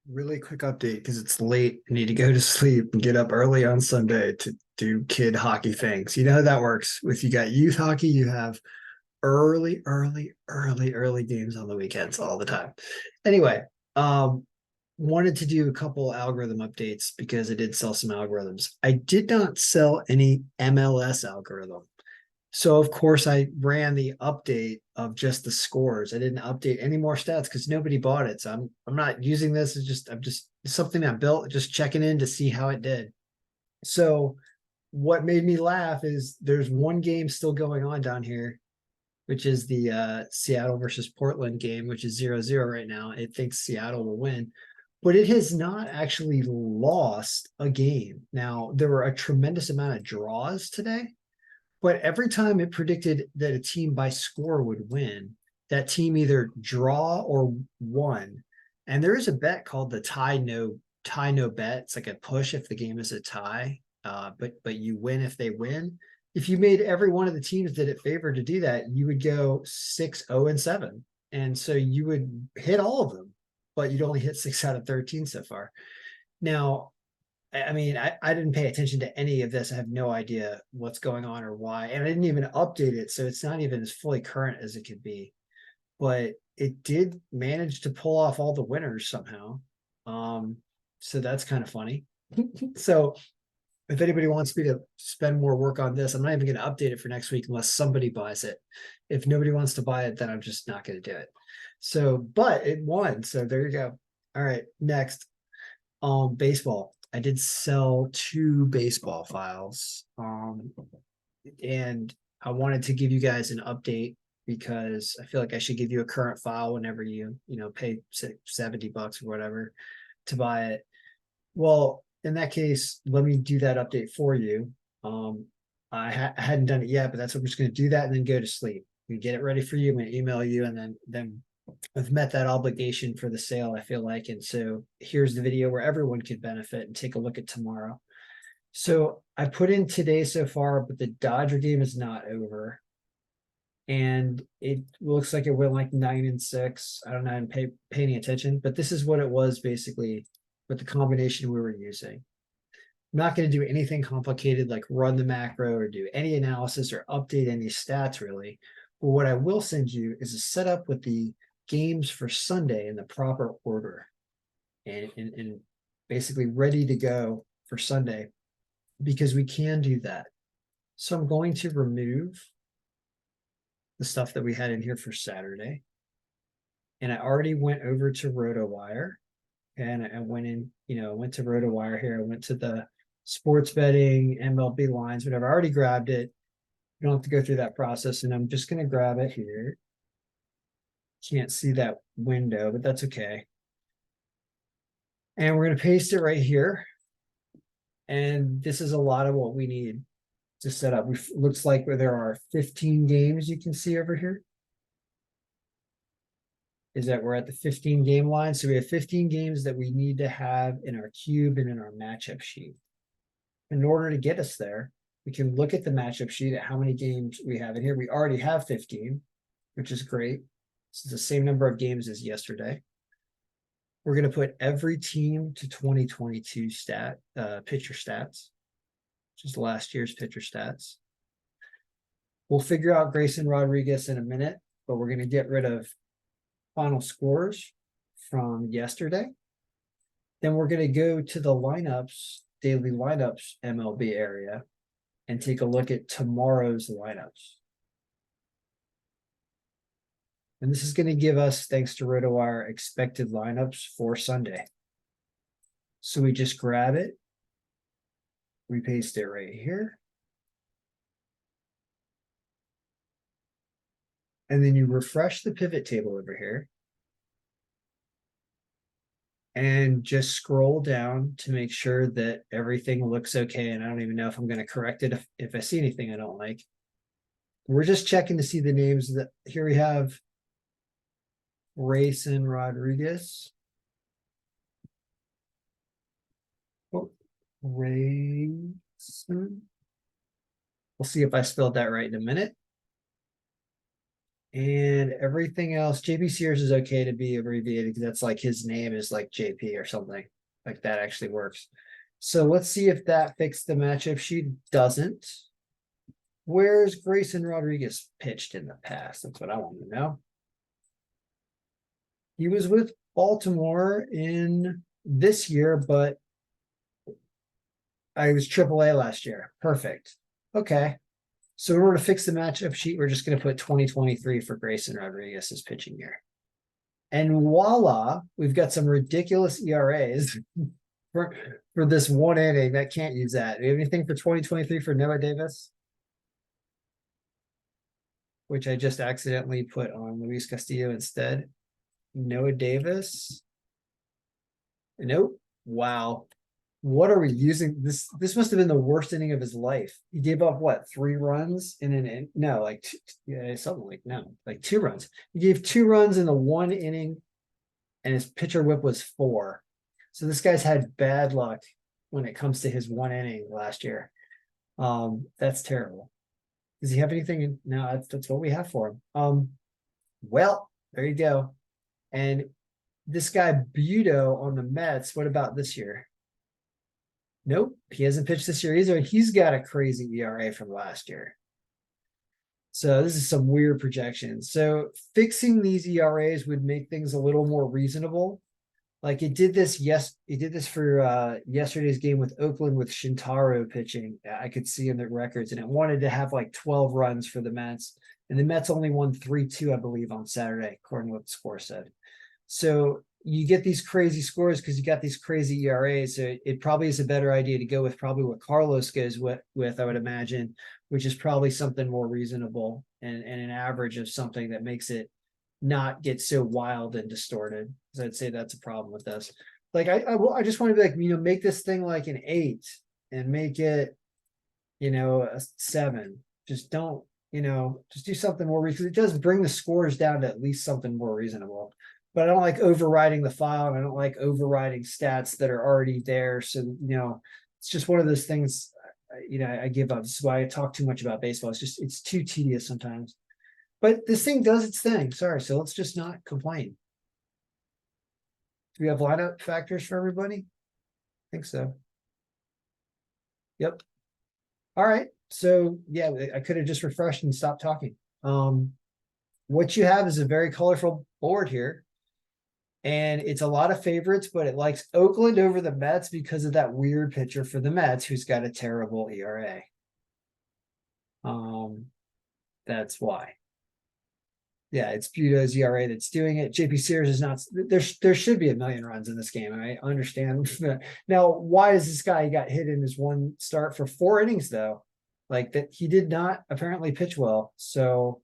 Really quick update because it's late. I need to go to sleep and get up early on Sunday to do kid hockey things. You know how that works. If you got youth hockey, you have early games on the weekends all the time. Anyway, um, wanted to do a couple algorithm updates because I did sell some algorithms. I did not sell any MLS algorithm. So of course I ran the update of just the scores. I didn't update any more stats because nobody bought it. So I'm not using this. It's something I built, just checking in to see how it did. So what made me laugh is there's one game still going on down here, which is the Seattle versus Portland game, which is 0-0 right now. It thinks Seattle will win, but it has not actually lost a game. Now, there were a tremendous amount of draws today, but every time it predicted that a team by score would win, that team either draw or won. And there is a bet called the tie no bet. It's like a push if the game is a tie, but you win if they win. If you made every one of the teams that it favored to do that, you would go 6-0-7. And so you would hit all of them, but you'd only hit 6 out of 13 so far. Now, I mean, I didn't pay attention to any of this. I have no idea what's going on or why. And I didn't even update it. So it's not even as fully current as it could be. But it did manage to pull off all the winners somehow. Um, so that's kind of funny. So if anybody wants me to spend more work on this, I'm not even going to update it for next week unless somebody buys it. If nobody wants to buy it, then I'm just not going to do it. So, but it won. So there you go. All right, next. Baseball. I did sell 2 baseball files. And I wanted to give you guys an update because I feel like I should give you a current file whenever you pay $70 or whatever to buy it. Well, in that case, let me do that update for you. I hadn't done it yet, but that's what I'm just going to do that and then go to sleep. We get it ready for you. I'm going to email you, and then I've met that obligation for the sale, I feel like. And so here's the video where everyone could benefit and take a look at tomorrow. So I put in today so far, but the Dodger game is not over. And it looks like it went like 9-6. I don't know, I'm paying attention, but this is what it was basically with the combination we were using. I'm not going to do anything complicated like run the macro or do any analysis or update any stats really. But what I will send you is a setup with the games for Sunday in the proper order and basically ready to go for Sunday because we can do that. So I'm going to remove the stuff that we had in here for Saturday. And I already went over to RotoWire and I went in, went to RotoWire here. I went to the sports betting, MLB lines, whatever. I already grabbed it. You don't have to go through that process. And I'm just going to grab it here. Can't see that window, but that's okay. And we're going to paste it right here. And this is a lot of what we need to set up. Looks like there are 15 games you can see over here. Is that we're at the 15 game line. So we have 15 games that we need to have in our cube and in our matchup sheet. In order to get us there, we can look at the matchup sheet at how many games we have in here. We already have 15, which is great. This is the same number of games as yesterday. We're going to put every team to 2022 pitcher stats, which is last year's pitcher stats. We'll figure out Grayson Rodriguez in a minute, but we're going to get rid of final scores from yesterday. Then we're going to go to the lineups, daily lineups MLB area, and take a look at tomorrow's lineups. And this is going to give us, thanks to RotoWire, expected lineups for Sunday. So we just grab it, we paste it right here. And then you refresh the pivot table over here. And just scroll down to make sure that everything looks okay. And I don't even know if I'm going to correct it if I see anything I don't like. We're just checking to see the names that here we have Grayson Rodriguez. Oh, Grayson. We'll see if I spelled that right in a minute. And everything else, JP Sears is okay to be abbreviated because that's like his name is like JP or something. Like that actually works. So let's see if that fixed the matchup. She doesn't. Where's Grayson Rodriguez pitched in the past? That's what I want to know. He was with Baltimore in this year, but I was AAA last year. Perfect. Okay. So in order to fix the matchup sheet, we're just going to put 2023 for Grayson Rodriguez's pitching year. And voila, we've got some ridiculous ERAs for this one inning. That can't use that. Do you have anything for 2023 for Noah Davis? Which I just accidentally put on Luis Castillo instead. Noah Davis. Nope. Wow. What are we using? This must have been the worst inning of his life. He gave up what, 3 runs in an in? No, like something like no, like 2 runs. He gave 2 runs in the 1 inning, and his pitcher whip was 4. So this guy's had bad luck when it comes to his 1 inning last year. That's terrible. Does he have anything? No, that's what we have for him. Well, there you go. And this guy Budo on the Mets, what about this year? Nope, he hasn't pitched this year either. He's got a crazy ERA from last year. So this is some weird projections. So fixing these ERAs would make things a little more reasonable. Like it did this, it did this for yesterday's game with Oakland with Shintaro pitching. I could see in the records, and it wanted to have like 12 runs for the Mets. And the Mets only won 3-2, I believe, on Saturday, according to what the score said. So you get these crazy scores because you got these crazy ERAs. So it probably is a better idea to go with probably what Carlos goes with, I would imagine, which is probably something more reasonable and an average of something that makes it not get so wild and distorted. Because I'd say that's a problem with this. Like I just want to be like, make this thing like an 8 and make it, a 7. Just don't, just do something more reasonable. It does bring the scores down to at least something more reasonable. But I don't like overriding the file, and I don't like overriding stats that are already there. So, it's just one of those things, I give up. This is why I talk too much about baseball. It's too tedious sometimes. But this thing does its thing. Sorry. So let's just not complain. Do we have lineup factors for everybody? I think so. Yep. All right. So yeah, I could have just refreshed and stopped talking. What you have is a very colorful board here. And it's a lot of favorites, but it likes Oakland over the Mets because of that weird pitcher for the Mets who's got a terrible ERA. That's why. Yeah, it's Budo's ERA that's doing it. JP Sears is not. There should be 1 million runs in this game. I understand. Now, why is this guy got hit in his 1 start for 4 innings though? Like that, he did not apparently pitch well. So,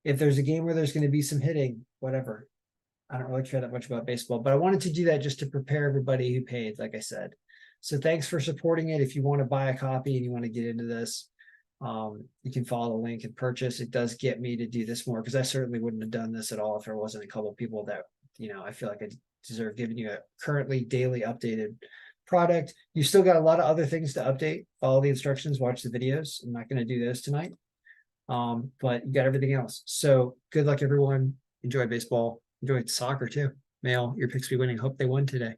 if there's a game where there's going to be some hitting, whatever. I don't really care that much about baseball, but I wanted to do that just to prepare everybody who paid, like I said. So thanks for supporting it. If you want to buy a copy and you want to get into this, you can follow the link and purchase. It does get me to do this more because I certainly wouldn't have done this at all if there wasn't a couple of people that, I feel like I deserve giving you a currently daily updated product. You've still got a lot of other things to update. Follow the instructions, watch the videos. I'm not going to do those tonight. But you got everything else. So good luck, everyone. Enjoy baseball. Enjoy soccer too. May all your picks be winning. Hope they won today.